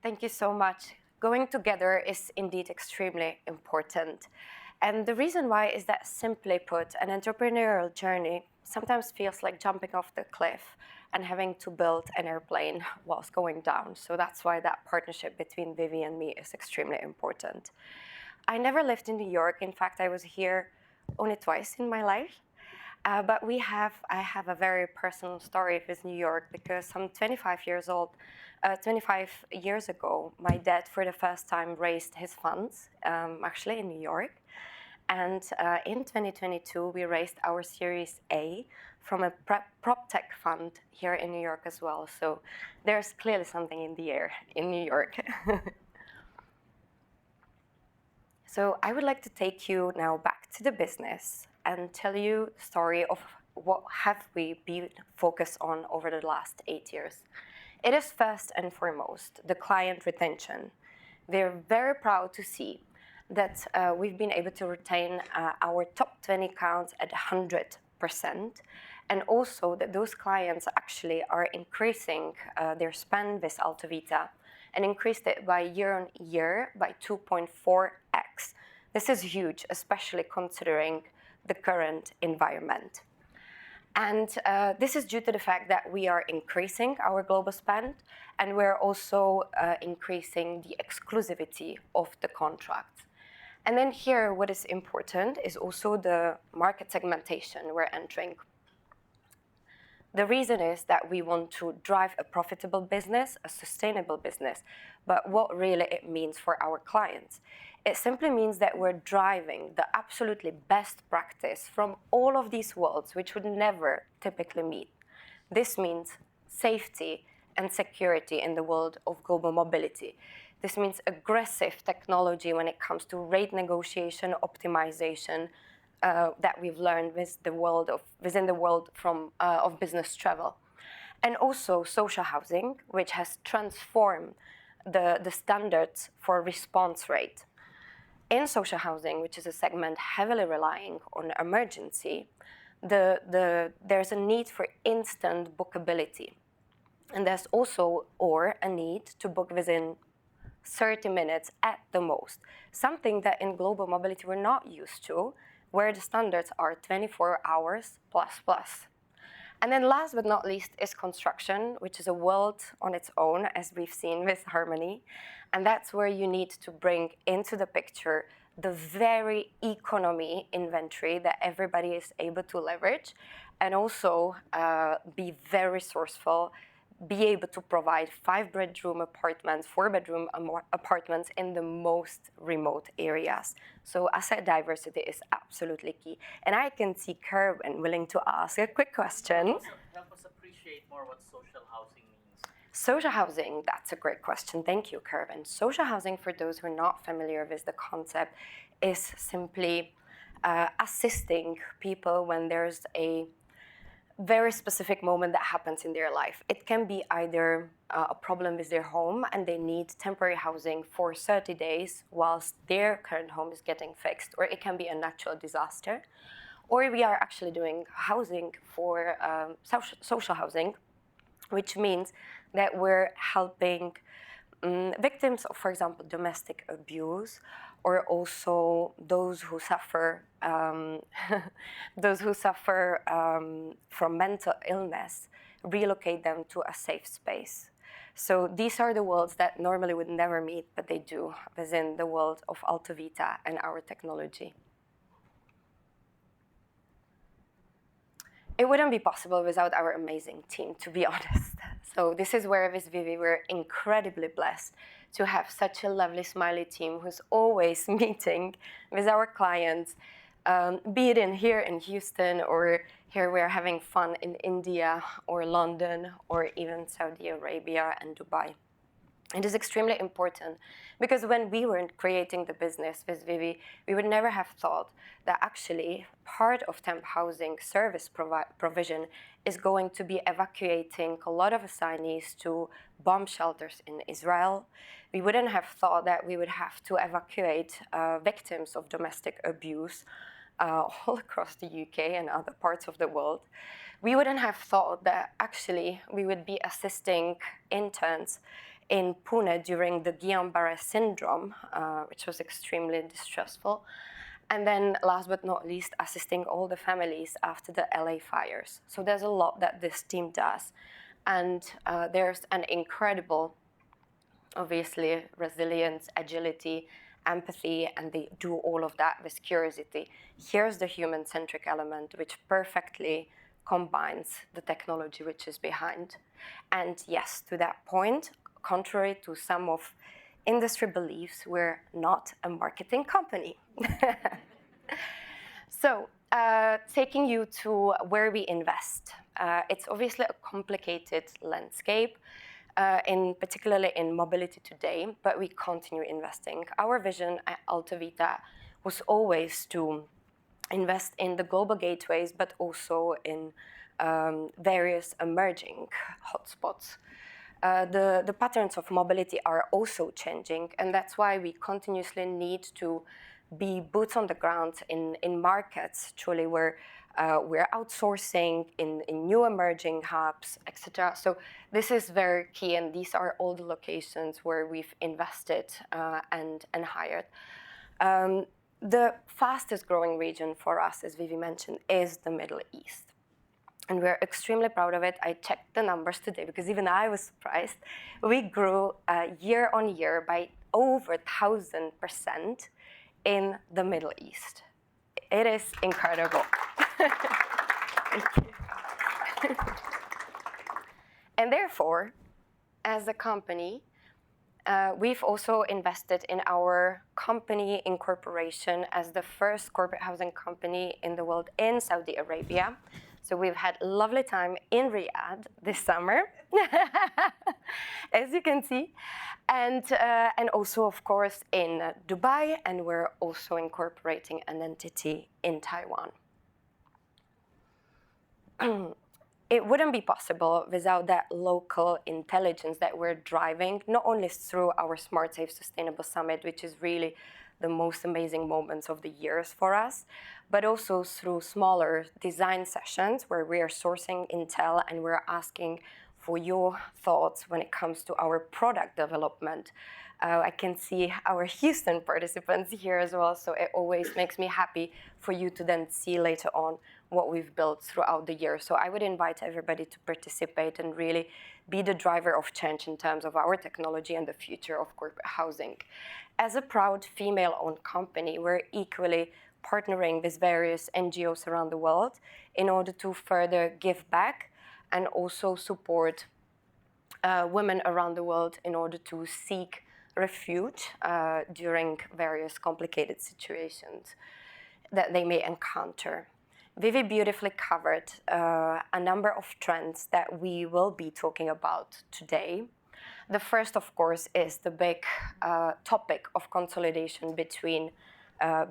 Thank you so much. Going together is indeed extremely important. And the reason why is that, simply put, an entrepreneurial journey sometimes feels like jumping off the cliff and having to build an airplane whilst going down. So that's why that partnership between Vivi and me is extremely important. I never lived in New York. In fact, I was here only twice in my life. But I have a very personal story with New York because I'm 25 years old. 25 years ago, my dad, for the first time, raised his funds, actually in New York. And in 2022, we raised our Series A from a prop tech fund here in New York as well. So there's clearly something in the air in New York. So I would like to take you now back to the business and tell you the story of what have we been focused on over the last 8 years. It is first and foremost the client retention. We're very proud to see that we've been able to retain our top 20 accounts at 100%, and also that those clients actually are increasing their spend with AltoVita and increased it by year on year by 2.4x. This is huge, especially considering the current environment. And this is due to the fact that we are increasing our global spend, and we're also increasing the exclusivity of the contract. And then here, what is important is also the market segmentation we're entering. The reason is that we want to drive a profitable business, a sustainable business, but what really it means for our clients. It simply means that we're driving the absolutely best practice from all of these worlds, which would never typically meet. This means safety and security in the world of global mobility. This means aggressive technology when it comes to rate negotiation, optimization, that we've learned within the world of business travel. And also social housing, which has transformed the standards for response rate. In social housing, which is a segment heavily relying on emergency, there's a need for instant bookability. And there's also a need to book within 30 minutes at the most, something that in global mobility we're not used to, where the standards are 24 hours plus. And then last but not least is construction, which is a world on its own, as we've seen with Harmony. And that's where you need to bring into the picture the very economy inventory that everybody is able to leverage, and also be very resourceful, be able to provide 5-bedroom apartments, 4-bedroom apartments in the most remote areas. So asset diversity is absolutely key. And I can see Kerwin willing to ask a quick question. Help us appreciate more what social housing means. Social housing, that's a great question. Thank you, Kerwin. Social housing, for those who are not familiar with the concept, is simply assisting people when there's a very specific moment that happens in their life. It can be either a problem with their home and they need temporary housing for 30 days whilst their current home is getting fixed, or it can be a natural disaster. Or we are actually doing housing for social housing, which means that we're helping victims of, for example, domestic abuse, or also those who suffer from mental illness, relocate them to a safe space. So these are the worlds that normally would never meet, but they do within the world of AltoVita and our technology. It wouldn't be possible without our amazing team, to be honest. So this is where with Vivi we're incredibly blessed to have such a lovely, smiley team who's always meeting with our clients, be it here in Houston, or here we're having fun in India or London or even Saudi Arabia and Dubai. It is extremely important because when we were creating the business with Vivi, we would never have thought that actually part of temp housing service provision is going to be evacuating a lot of assignees to bomb shelters in Israel. We wouldn't have thought that we would have to evacuate victims of domestic abuse all across the UK and other parts of the world. We wouldn't have thought that actually we would be assisting interns in Pune during the Guillain-Barré syndrome, which was extremely distressful. And then last but not least, assisting all the families after the LA fires. So there's a lot that this team does. And there's an incredible, obviously, resilience, agility, empathy, and they do all of that with curiosity. Here's the human-centric element, which perfectly combines the technology which is behind. And yes, to that point, contrary to some of industry beliefs, we're not a marketing company. So, taking you to where we invest. It's obviously a complicated landscape, particularly in mobility today, but we continue investing. Our vision at AltoVita was always to invest in the global gateways, but also in various emerging hotspots. The patterns of mobility are also changing, and that's why we continuously need to be boots on the ground in markets, truly, where we're outsourcing in new emerging hubs, etc. So this is very key, and these are all the locations where we've invested and hired. The fastest growing region for us, as Vivi mentioned, is the Middle East. And we're extremely proud of it. I checked the numbers today because even I was surprised. We grew year on year by over 1,000% in the Middle East. It is incredible. Thank you. And therefore, as a company, we've also invested in our company incorporation as the first corporate housing company in the world in Saudi Arabia. So we've had a lovely time in Riyadh this summer, as you can see, and also, of course, in Dubai, and we're also incorporating an entity in Taiwan. It wouldn't be possible without that local intelligence that we're driving, not only through our Smart Safe Sustainable Summit, which is really the most amazing moments of the years for us, but also through smaller design sessions where we are sourcing intel and we're asking for your thoughts when it comes to our product development. I can see our Houston participants here as well, so it always makes me happy for you to then see later on what we've built throughout the year. So I would invite everybody to participate and really be the driver of change in terms of our technology and the future of corporate housing. As a proud female-owned company, we're equally partnering with various NGOs around the world in order to further give back and also support women around the world in order to seek refuge during various complicated situations that they may encounter. Vivi beautifully covered a number of trends that we will be talking about today. The first, of course, is the big topic of consolidation between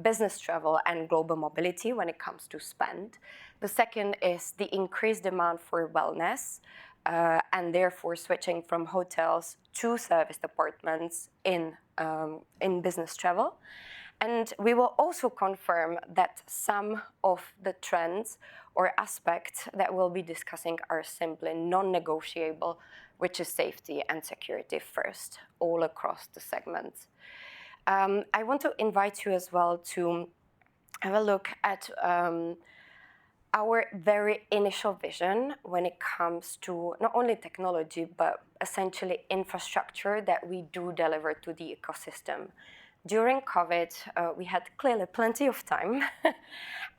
business travel and global mobility when it comes to spend. The second is the increased demand for wellness and therefore switching from hotels to service apartments in business travel. And we will also confirm that some of the trends or aspects that we'll be discussing are simply non-negotiable, which is safety and security first, all across the segments. I want to invite you as well to have a look at our very initial vision when it comes to not only technology, but essentially infrastructure that we do deliver to the ecosystem. During COVID, we had clearly plenty of time,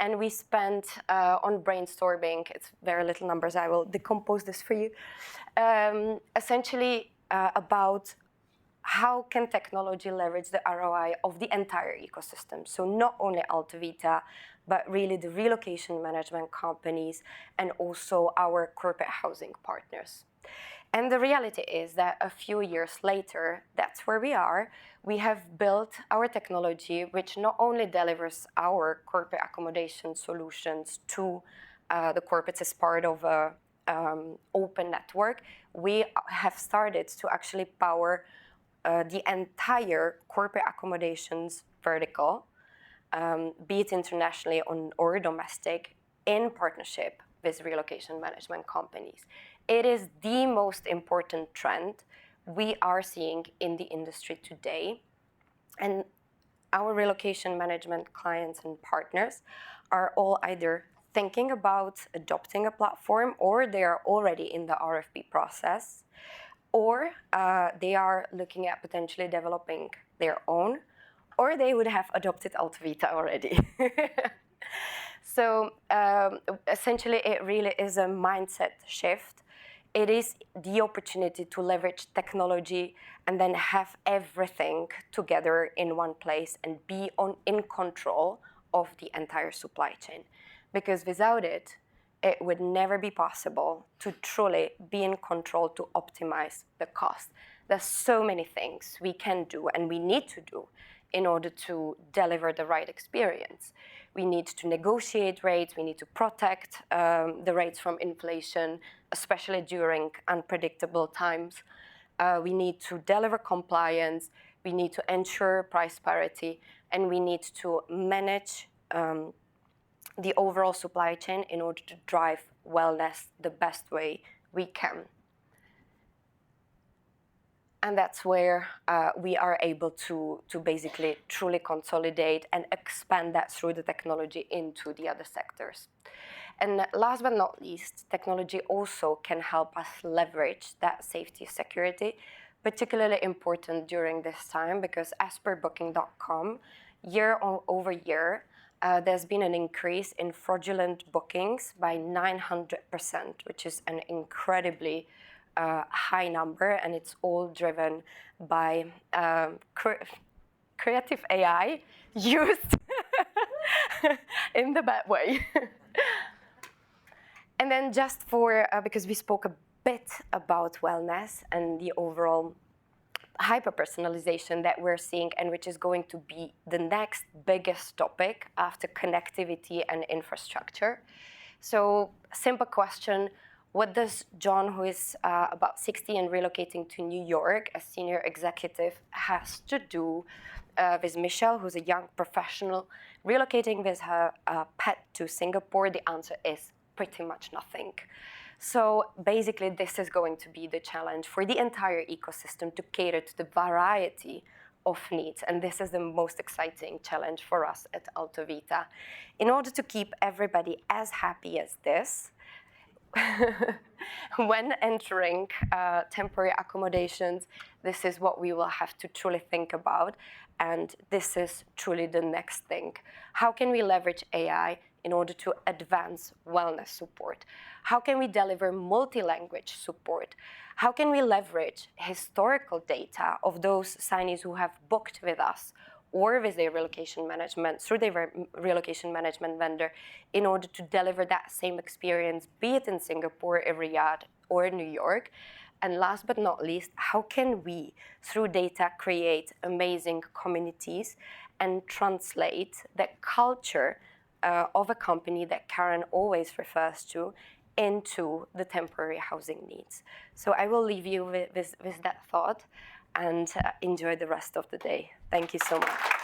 and we spent on brainstorming. It's very little numbers. I will decompose this for you. Essentially about how can technology leverage the ROI of the entire ecosystem. So not only AltoVita, but really the relocation management companies and also our corporate housing partners. And the reality is that a few years later, that's where we are. We have built our technology, which not only delivers our corporate accommodation solutions to the corporates as part of an open network. We have started to actually power the entire corporate accommodations vertical, be it internationally or domestic, in partnership with relocation management companies. It is the most important trend we are seeing in the industry today. And our relocation management clients and partners are all either thinking about adopting a platform, or they are already in the RFP process, or they are looking at potentially developing their own, or they would have adopted AltoVita already. So essentially, it really is a mindset shift. It is the opportunity to leverage technology and then have everything together in one place and be in control of the entire supply chain. Because without it, it would never be possible to truly be in control to optimize the cost. There's so many things we can do and we need to do in order to deliver the right experience. We need to negotiate rates, we need to protect the rates from inflation, especially during unpredictable times. We need to deliver compliance, we need to ensure price parity, and we need to manage the overall supply chain in order to drive wellness the best way we can. And that's where we are able to basically truly consolidate and expand that through the technology into the other sectors. And last but not least, technology also can help us leverage that safety security, particularly important during this time, because as per Booking.com, year over year, there's been an increase in fraudulent bookings by 900%, which is an incredibly high number, and it's all driven by creative AI used in the bad way. And then just for, because we spoke a bit about wellness and the overall hyper-personalization that we're seeing, and which is going to be the next biggest topic after connectivity and infrastructure. So, simple question. What does John, who is about 60 and relocating to New York as senior executive, has to do with Michelle, who's a young professional, relocating with her pet to Singapore? The answer is pretty much nothing. So basically, this is going to be the challenge for the entire ecosystem to cater to the variety of needs. And this is the most exciting challenge for us at AltoVita. In order to keep everybody as happy as this, when entering temporary accommodations, this is what we will have to truly think about. And this is truly the next thing. How can we leverage AI in order to advance wellness support? How can we deliver multi-language support? How can we leverage historical data of those signees who have booked with us or with their relocation management, through their relocation management vendor, in order to deliver that same experience, be it in Singapore, Riyadh, or New York? And last but not least, how can we, through data, create amazing communities and translate the culture of a company that Karen always refers to into the temporary housing needs? So I will leave you with that thought, and enjoy the rest of the day. Thank you so much.